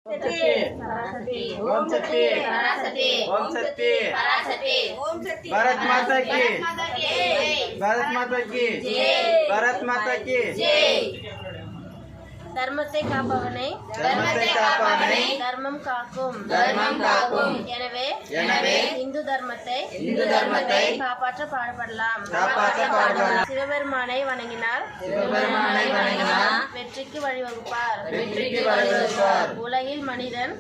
ओम शक्ति ओम शक्ति भारत माता की भारत माता की भारत माता की தர்மத்தை காப்பவனை தர்மம் காக்கும் எனவே இந்து தர்மத்தை காப்பாற்ற பாடுபடலாம். சிவபெருமானை வணங்கினால் வெற்றிக்கு வழிவகுப்பார். உலகில் மனிதன்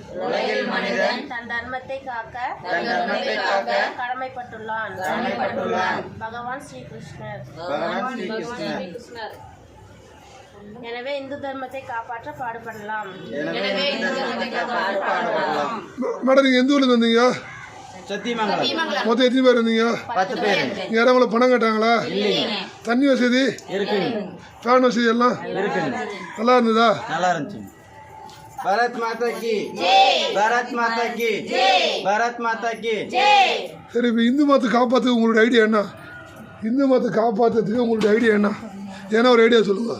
தன் தர்மத்தை காக்க கடமைப்பட்டுள்ளான். பகவான் ஸ்ரீகிருஷ்ணர். எனவே இந்து தர்மத்தை காப்பாற்ற பாடுபடலாம். மேடம் நீங்க எந்த ஊர்ல வந்தீங்க? சத்தியமங்கலம். மொத்தம் எத்தனை பேர் இருந்தீங்க? 10 பேர். யாரும் உங்களை பணம் கேட்டாங்களா? தண்ணி வசதி இருக்கு, ஃபேன் வசதி எல்லாம் இருக்கு. நல்லா இருந்ததா? நல்லா இருந்துச்சு. भारत माता की भारत माता की भारत माता की. சரி, இப்போ இந்து மதத்தை காப்பாற்ற உங்களோட ஐடியா என்ன? இந்து மதத்தை காப்பாற்றுறதுக்கு உங்களோட ஐடியா என்ன? ஏன்னா ஒரு ஐடியா சொல்லுங்க.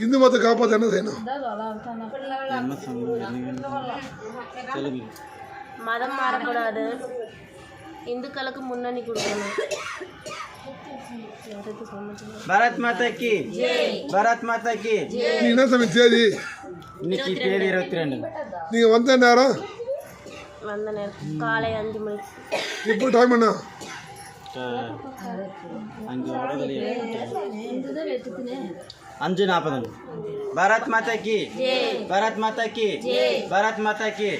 இந்து மதத்தை காப்பாற்ற என்ன செய்யணும்? மதம் மாறக்கூடாது. இந்துக்களுக்கு முன்னணி கொடுக்கணும். भारत माता की भारत माता की. நீ என்ன சமயம் தேதி? இன்னைக்கு தேதி 22. நீங்கள் வந்த நேரம் வந்த நேரம் காலை 5 மணிக்கு. இப்போ டைம் என்ன? 5:40. भारत माता की भारत माता की भारत माता की.